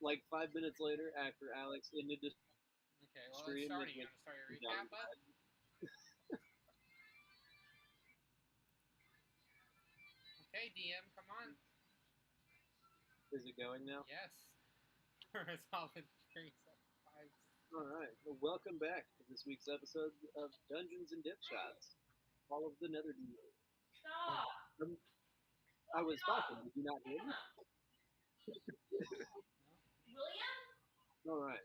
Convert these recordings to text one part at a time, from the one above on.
like 5 minutes later, after Alex ended the Okay, well, it's stream, starting. it You was want to start your John recap, bud? died. Okay, DM, come on. Is it going now? Yes. It's all been 5. All right. Well, welcome back to this week's episode of Dungeons and Dip Shots. All of the Netherdeep. Stop! I was talking. Did you not hear me? William? All right.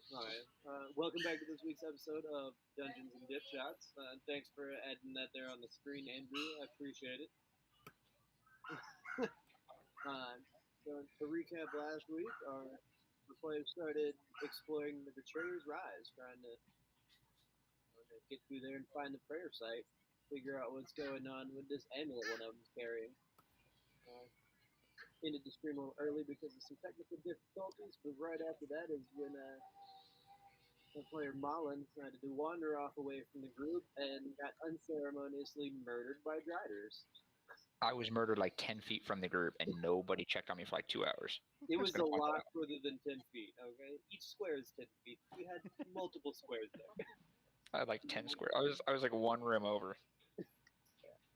Welcome back to this week's episode of Dungeons and Dip Shots. Thanks for adding that there on the screen, Andrew. I appreciate it. So to recap last week, our players started exploring the Betrayer's Rise, trying to get through there and find the prayer site, figure out what's going on with this amulet one of them's carrying. Ended the stream a little early because of some technical difficulties, but right after that is when the player Malin decided to wander off away from the group and got unceremoniously murdered by Driders. I was murdered like 10 feet from the group, and nobody checked on me for like 2 hours. It was Just gonna a point that lot out. further than 10 feet, okay? Each square is 10 feet. You had multiple squares there. I had like 10 square. I was like one room over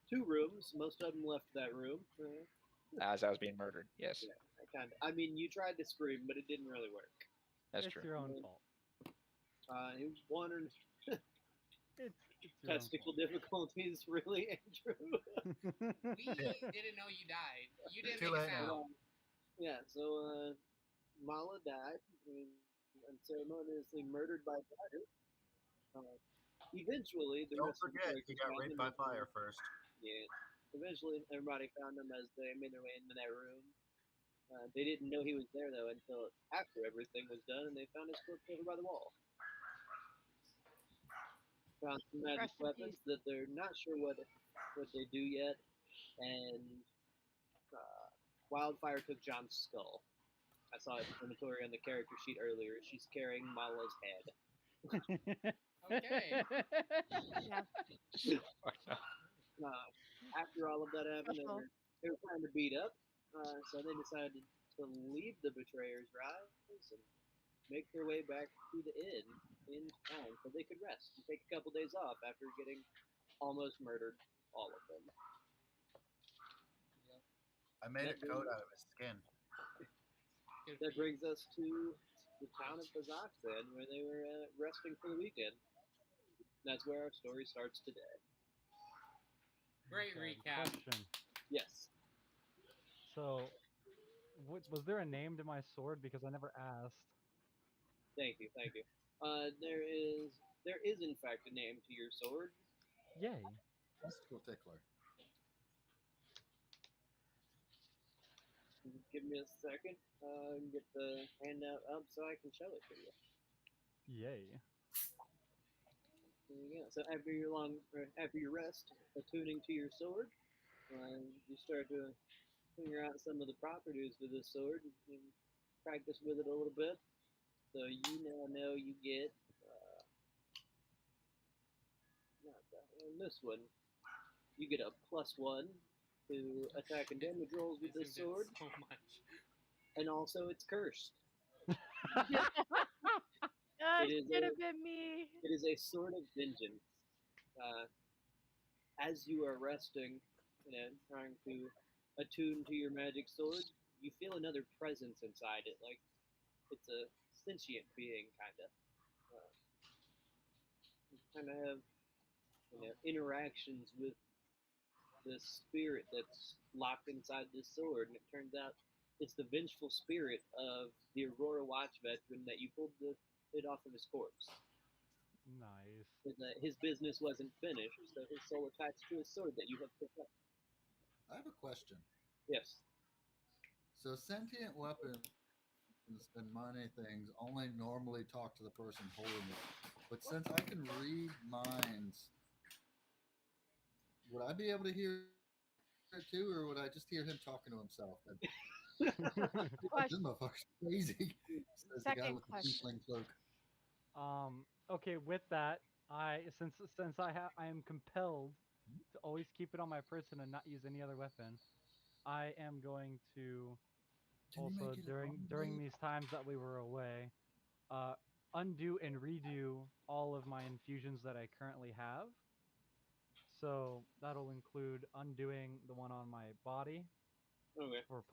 2 rooms. Most of them left that room. as I was being murdered. Yes, Yeah, I mean, you tried to scream, but it didn't really work. that's It's true. your own fault. He was wondering It's your own testicle fault. difficulties, really, Andrew. We didn't know you died. You didn't Too make a late now. sound. Yeah, so Mala died and unceremoniously murdered by fire. Eventually, the Don't rest of the forget, characters he got found raped him by as fire first. Yeah. Eventually, everybody found him as they made their way into that room. They didn't know he was there though until after everything was done, and they found his corpse over by the wall. Found some magic Rest in weapons peace. that they're not sure what they do yet, and Wildfire took John's skull. I saw it in the inventory on the character sheet earlier. She's carrying Mala's head. Okay. Yeah. After all of that happened, Special. they were trying to beat up, so they decided to leave the Betrayer's Rise and make their way back to the inn in town so they could rest and take a couple days off after getting almost murdered, all of them. Yep. I made a coat out of his skin. Good for That you. brings us to the town of Kazakhstan, where they were resting for the weekend. That's where our story starts today. Great Okay, recap. Question. Yes. So, was there a name to my sword? Because I never asked. Thank you. There is in fact a name to your sword. Yay. Testicle tickler. Give me a second. Get the handout up so I can show it to you. Yay. There you go. So after your rest, attuning to your sword, you start to figure out some of the properties of this sword and practice with it a little bit. So you now know you get not that one, this one. You get a +1 to attack and damage rolls with this Isn't it sword, so much? and also it's cursed. It is should a- have been me. It is a sword of vengeance. As you are resting, trying to attune to your magic sword, you feel another presence inside it, like it's a sentient being, kind of. You kind of have interactions with this spirit that's locked inside this sword, and it turns out it's the vengeful spirit of the Aurora Watch veteran that you pulled it off of his corpse. Nice. His business wasn't finished, so his soul attached to his sword that you have picked up. I have a question. Yes. So sentient weapons and money things only normally talk to the person holding it. But since I can read minds, would I be able to hear it too, or would I just hear him talking to himself? This motherfucker's crazy. Says the guy Second with the question. tiefling cloak. Okay, with that, since I am compelled to always keep it on my person and not use any other weapon, I am going to Can you also make it during arm these times that we were away, uh, undo and redo all of my infusions that I currently have. So that'll include undoing the one on my body Okay. for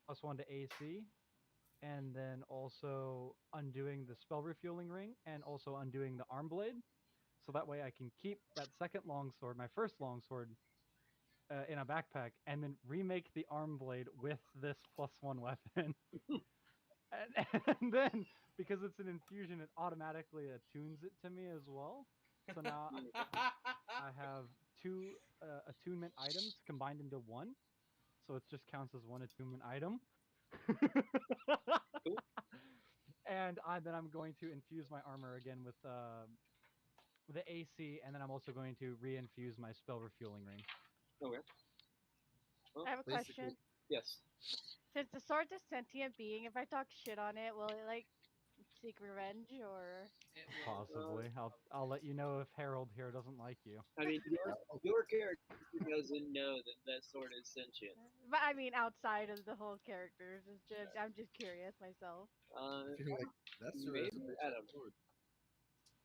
+1 to AC, and then also undoing the spell refueling ring, and also undoing the arm blade. So that way I can keep that second longsword, my first longsword, in a backpack, and then remake the arm blade with this +1 weapon. And then because it's an infusion, it automatically attunes it to me as well. So now I have two attunement items combined into one, so it just counts as one attunement item. Cool. And then I'm going to infuse my armor again with the AC, and then I'm also going to re-infuse my spell refueling ring. Okay. Well, I have a Basically, question. yes. Since the sword's a sentient being, if I talk shit on it, will it like seek revenge or? It will. Possibly. I'll let you know if Harold here doesn't like you. I mean, your character doesn't know that that sword is sentient. But I mean, outside of the whole characters, I'm just curious myself. Uh, I feel like that's the maybe reservation I don't know. sword.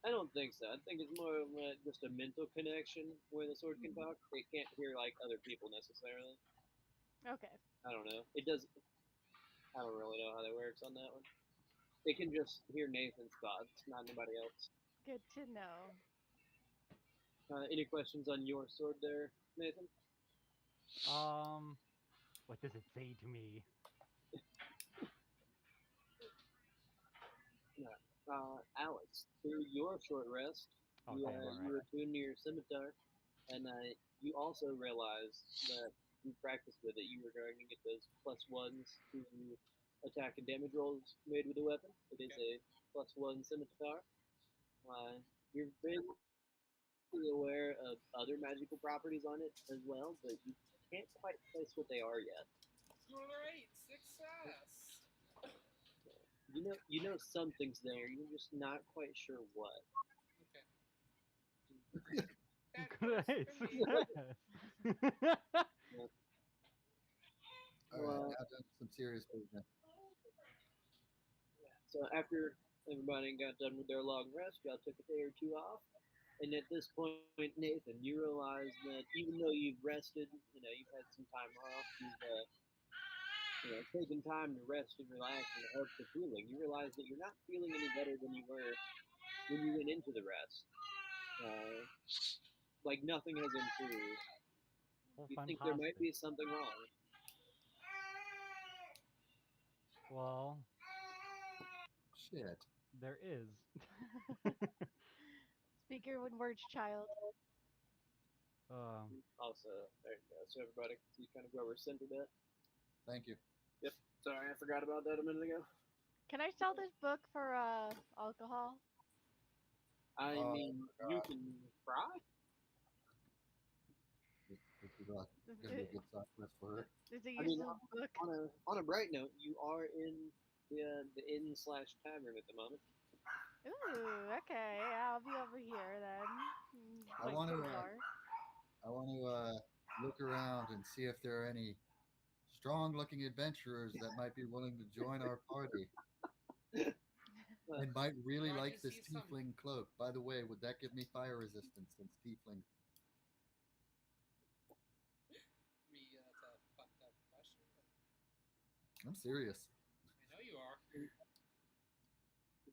I don't think so. I think it's more of just a mental connection where the sword can talk. It can't hear like other people necessarily. Okay. I don't know. It does. I don't really know how that works on that one. It can just hear Nathan's thoughts, not anybody else. Good to know. Any questions on your sword there, Nathan? Um, what does it say to me? No. Alex, through your short rest, Oh damn! All you right. attune to your scimitar, and you also realized that you practiced with it. You were going to get those +1s to attack and damage rolls made with the weapon. It is a +1 scimitar. You're vaguely aware of other magical properties on it as well, but you can't quite place what they are yet. Great success. You know something's there. You're just not quite sure what. Okay. That Great works for me. success. All right, Well, now done some serious business. so after everybody got done with their long rest, y'all took a day or two off. And at this point, Nathan, you realize that even though you've rested, you've had some time off, you've taken time to rest and relax in the hopes of healing. You realize that you're not feeling any better than you were when you went into the rest. Like nothing has improved. Well, You think there might fantastic. be something wrong. Well, Shit. there is. Speak your own words, child. Also, there you go. So everybody can see kind of where we're centered at. Thank you. Yep. Sorry, I forgot about that a minute ago. Can I sell this book for alcohol? I Oh, mean, you can try. This is gonna be a good side quest for her. It's a I mean, useless book. on a bright note, you are in the inn/tavern at the moment. Ooh, okay. I'll be over here then. I Point want to to the bar. look around and see if there are any strong-looking adventurers that might be willing to join our party and might really Why don't like you this see some- tiefling cloak. By the way, would that give me fire resistance since tiefling? That's a fucked up question, but I'm serious. I know you are.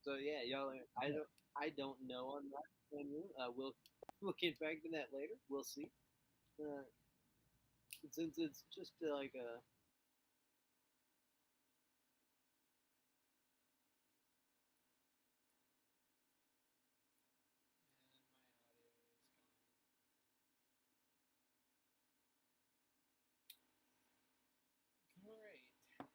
So yeah, y'all. I don't know on that. We'll get back to that later. We'll see. Uh, since it's just like a And my audio is gone. Great.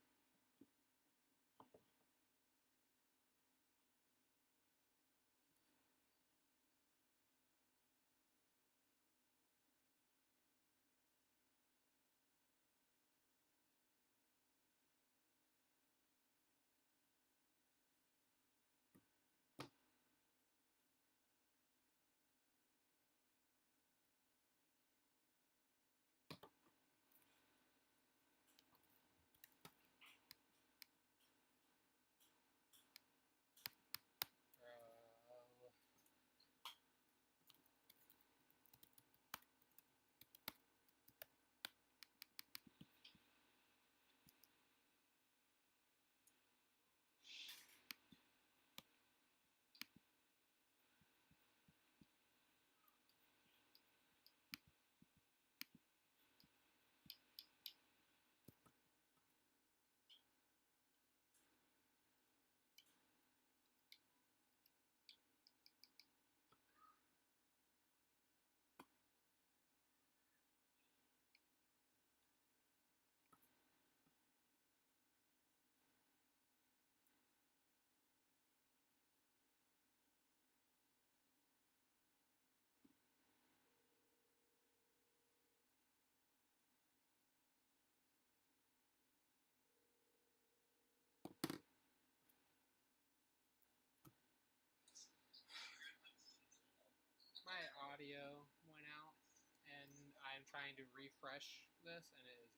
audio went out, and I'm trying to refresh this, and it is